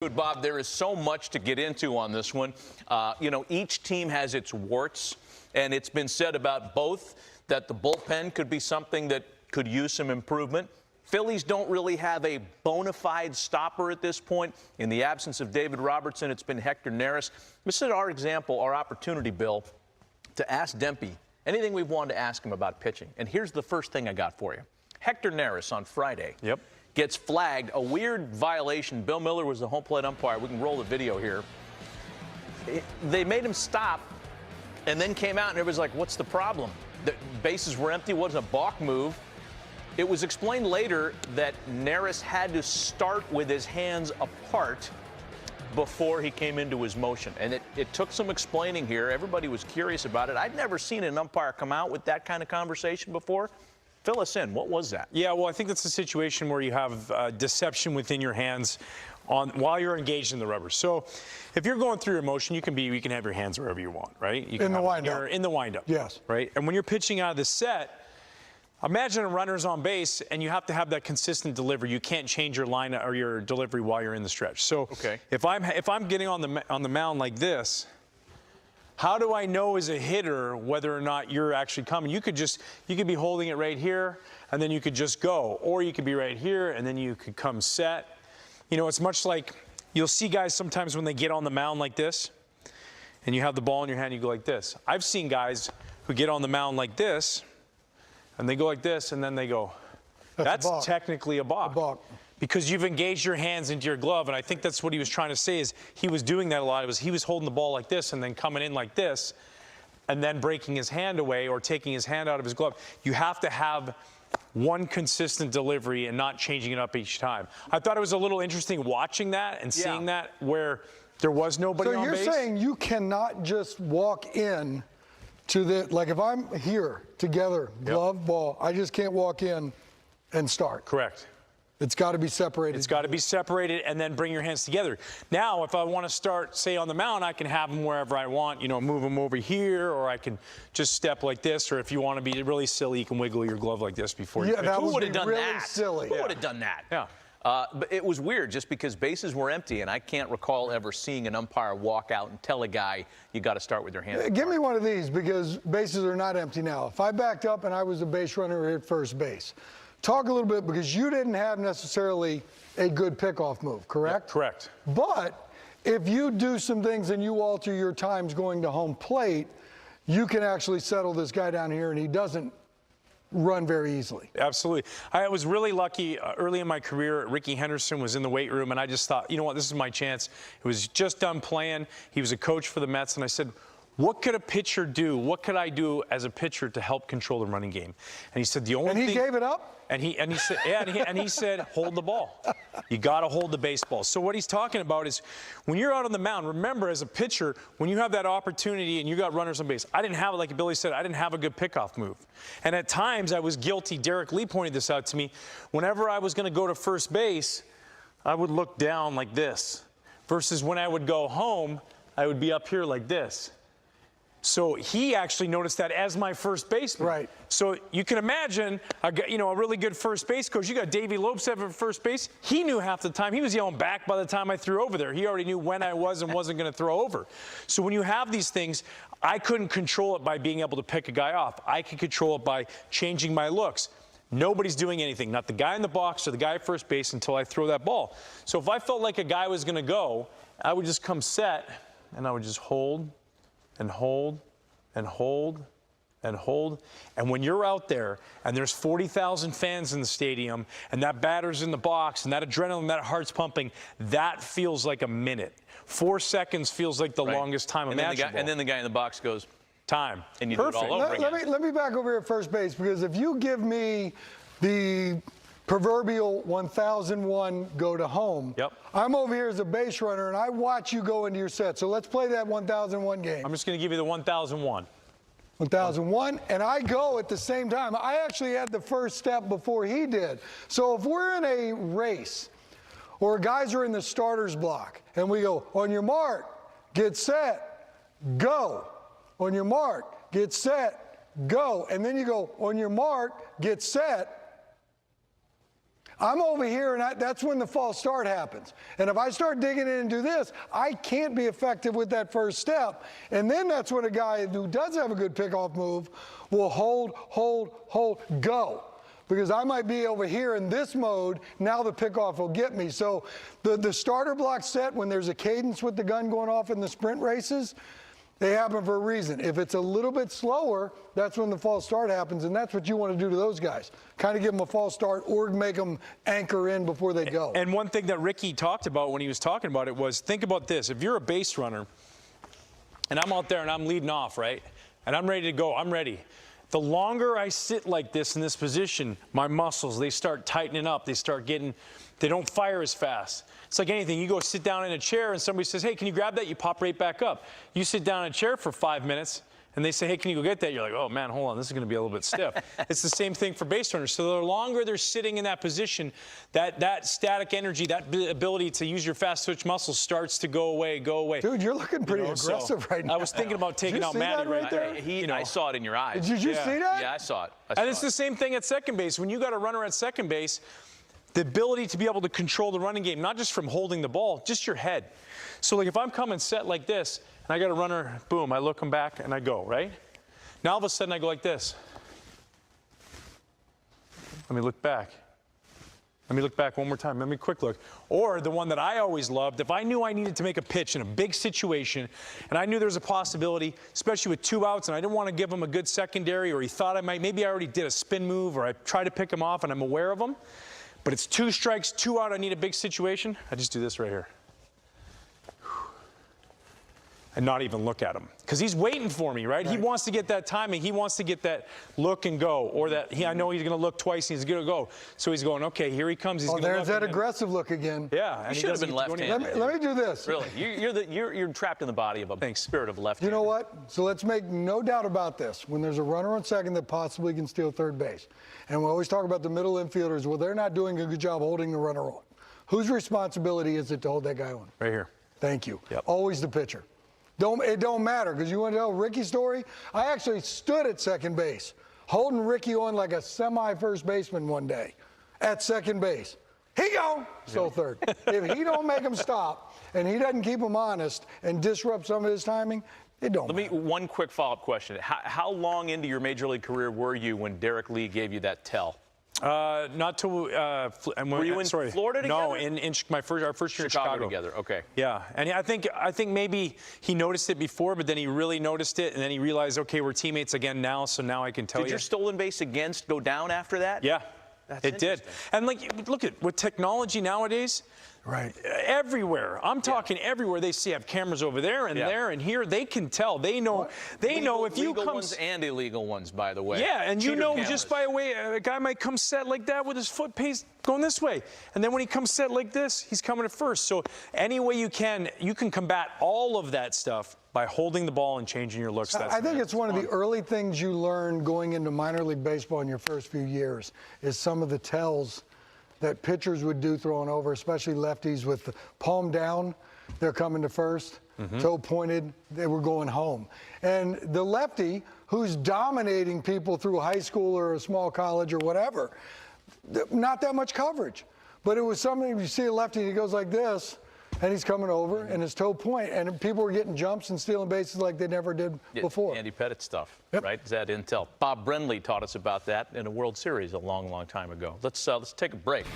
Bob, there is so much to get into on this one. Each team has its warts, and it's been said about both that the bullpen could be something that could use some improvement. Phillies don't really have a bona fide stopper at this point. In the absence of David Robertson, it's been Hector Neris. This is our example, our opportunity, Bill, to ask Dempy anything we've wanted to ask him about pitching. And here's the first thing I got for you. Hector Neris on Friday. Yep. Gets flagged, a weird violation. Bill Miller was the home plate umpire. We can roll the video here. They made him stop and then came out and everybody's like, what's the problem? The bases were empty, wasn't a balk move. It was explained later that Neris had to start with his hands apart before he came into his motion. And it took some explaining here. Everybody was curious about it. I'd never seen an umpire come out with that kind of conversation before. Fill us in. What was that? Yeah, well, I think that's a situation where you have deception within your hands while you're engaged in the rubber. So if you're going through your motion, you can have your hands wherever you want, right? You can in the windup. In the windup. Yes. Right? And when you're pitching out of the set, imagine a runner's on base and you have to have that consistent delivery. You can't change your line or your delivery while you're in the stretch. So okay. if I'm getting on the mound like this, how do I know as a hitter whether or not you're actually coming? You could be holding it right here, and then you could just go. Or you could be right here, and then you could come set. You know, it's much like you'll see guys sometimes when they get on the mound like this, and you have the ball in your hand, you go like this. I've seen guys who get on the mound like this, and they go like this, and then they go. That's technically a balk. A balk. Because you've engaged your hands into your glove, and I think that's what he was trying to say is he was doing that a lot. He was holding the ball like this and then coming in like this and then breaking his hand away or taking his hand out of his glove. You have to have one consistent delivery and not changing it up each time. I thought it was a little interesting watching that and seeing that where there was nobody on base. So you're saying you cannot just walk in to the, like if I'm here together, glove, ball, I just can't walk in and start. Correct. It's got to be separated. It's got to be separated and then bring your hands together. Now, if I want to start, say, on the mound, I can have them wherever I want, move them over here, or I can just step like this, or if you want to be really silly, you can wiggle your glove like this before you pitch. Who would have done really that? Silly. Who would have done that? Yeah. But it was weird just because bases were empty, and I can't recall ever seeing an umpire walk out and tell a guy, you got to start with your hands apart. Give me one of these because bases are not empty now. If I backed up and I was a base runner here at first base, talk a little bit because you didn't have necessarily a good pickoff move, correct? Yeah, correct. But if you do some things and you alter your times going to home plate, you can actually settle this guy down here and he doesn't run very easily. Absolutely. I was really lucky early in my career. Ricky Henderson was in the weight room and I just thought, you know what, this is my chance. He was just done playing. He was a coach for the Mets and I said, what could a pitcher do? What could I do as a pitcher to help control the running game? And he said the only thing. And he gave it up? And he said, yeah, and he said, hold the ball. You got to hold the baseball. So what he's talking about is when you're out on the mound, remember as a pitcher, when you have that opportunity and you got runners on base, I didn't have, like Billy said, I didn't have a good pickoff move. And at times I was guilty. Derek Lee pointed this out to me. Whenever I was going to go to first base, I would look down like this. Versus when I would go home, I would be up here like this. So he actually noticed that as my first baseman. Right. So you can imagine, a really good first base coach. You got Davey Lopes at first base. He knew half the time. He was yelling back by the time I threw over there. He already knew when I was and wasn't going to throw over. So when you have these things, I couldn't control it by being able to pick a guy off. I could control it by changing my looks. Nobody's doing anything, not the guy in the box or the guy at first base until I throw that ball. So if I felt like a guy was going to go, I would just come set and I would just hold and hold and hold and hold. And when you're out there and there's 40,000 fans in the stadium and that batter's in the box and that adrenaline, that heart's pumping, that feels like a minute. 4 seconds feels like the longest time imaginable. And then the guy in the box goes, time. And you do it all over again. Let me back over here at first base because if you give me the proverbial 1001 go to home. Yep. I'm over here as a base runner and I watch you go into your set. So let's play that 1001 game. I'm just going to give you the 1001. 1001, and I go at the same time. I actually had the first step before he did. So if we're in a race or guys are in the starter's block and we go, on your mark, get set, go. On your mark, get set, go. And then you go, on your mark, get set. I'm over here, and that's when the false start happens. And if I start digging in and do this, I can't be effective with that first step. And then that's when a guy who does have a good pickoff move will hold, go. Because I might be over here in this mode, now the pickoff will get me. So the starter block set, when there's a cadence with the gun going off in the sprint races, they happen for a reason. If it's a little bit slower, that's when the false start happens, and that's what you want to do to those guys. Kind of give them a false start or make them anchor in before they go. And one thing that Ricky talked about when he was talking about it was, think about this. If you're a base runner, and I'm out there and I'm leading off, right, and I'm ready to go, I'm ready. The longer I sit like this in this position, my muscles, they start tightening up. They don't fire as fast. It's like anything. You go sit down in a chair and somebody says, hey, can you grab that? You pop right back up. You sit down in a chair for 5 minutes and they say, hey, can you go get that? You're like, oh, man, hold on. This is going to be a little bit stiff. It's the same thing for base runners. So the longer they're sitting in that position, that static energy, that ability to use your fast twitch muscles starts to go away. Dude, you're looking pretty aggressive right now. I was thinking about taking out Matty right there. I saw it in your eyes. Did you see that? Yeah, I saw it. And it's the same thing at second base. When you got a runner at second base, the ability to be able to control the running game, not just from holding the ball, just your head. So like if I'm coming set like this, and I got a runner, boom, I look him back and I go, right? Now all of a sudden I go like this. Let me look back. Let me look back one more time. Let me quick look. Or the one that I always loved, if I knew I needed to make a pitch in a big situation, and I knew there was a possibility, especially with 2 outs, and I didn't want to give him a good secondary, or he thought I might, maybe I already did a spin move, or I tried to pick him off and I'm aware of him, but it's 2 strikes, 2 out, I need a big situation, I just do this right here. And not even look at him. Because he's waiting for me, right? He wants to get that timing. He wants to get that look and go. Or that I know he's going to look twice and he's going to go. So he's going, okay, here he comes. He's going to look. There's that aggressive look again. Yeah. And he should have been left-handed. Let me do this. Really, you're trapped in the body of a spirit of left-handed. You know what? So let's make no doubt about this. When there's a runner on second that possibly can steal third base, and we always talk about the middle infielders, well, they're not doing a good job holding the runner on. Whose responsibility is it to hold that guy on? Right here. Thank you. Yep. Always the pitcher. It don't matter, because you want to know Ricky's story? I actually stood at second base, holding Ricky on like a semi-first baseman one day at second base. He gone, so third. If he don't make him stop and he doesn't keep him honest and disrupt some of his timing, it don't matter. One quick follow-up question. How long into your major league career were you when Derek Lee gave you that tell? Not till were you in Florida together? No, in our first year in Chicago together. Okay. Yeah, and I think maybe he noticed it before, but then he really noticed it, and then he realized, okay, we're teammates again now, so now I can tell you. Did your stolen base against go down after that? Yeah, it did. And like, look at with technology nowadays. Right. Everywhere. I'm talking everywhere. They have cameras over there and there and here. They can tell. They know. They know if you come. Legal ones and illegal ones, by the way. Yeah, and you Cheater know cameras. just by the way, a guy might come set like that with his foot pace going this way, and then when he comes set like this, he's coming at first. So any way you can combat all of that stuff by holding the ball and changing your looks. I think it's one of the early things you learn going into minor league baseball in your first few years is some of the tells that pitchers would do throwing over, especially lefties with the palm down, they're coming to first, toe pointed, they were going home. And the lefty, who's dominating people through high school or a small college or whatever, not that much coverage. But it was something, you see a lefty, he goes like this, and he's coming over, and his toe point, and people were getting jumps and stealing bases like they never did before. Andy Pettitte stuff, Yep. right? Is that intel? Bob Brenly taught us about that in a World Series a long, long time ago. Let's take a break.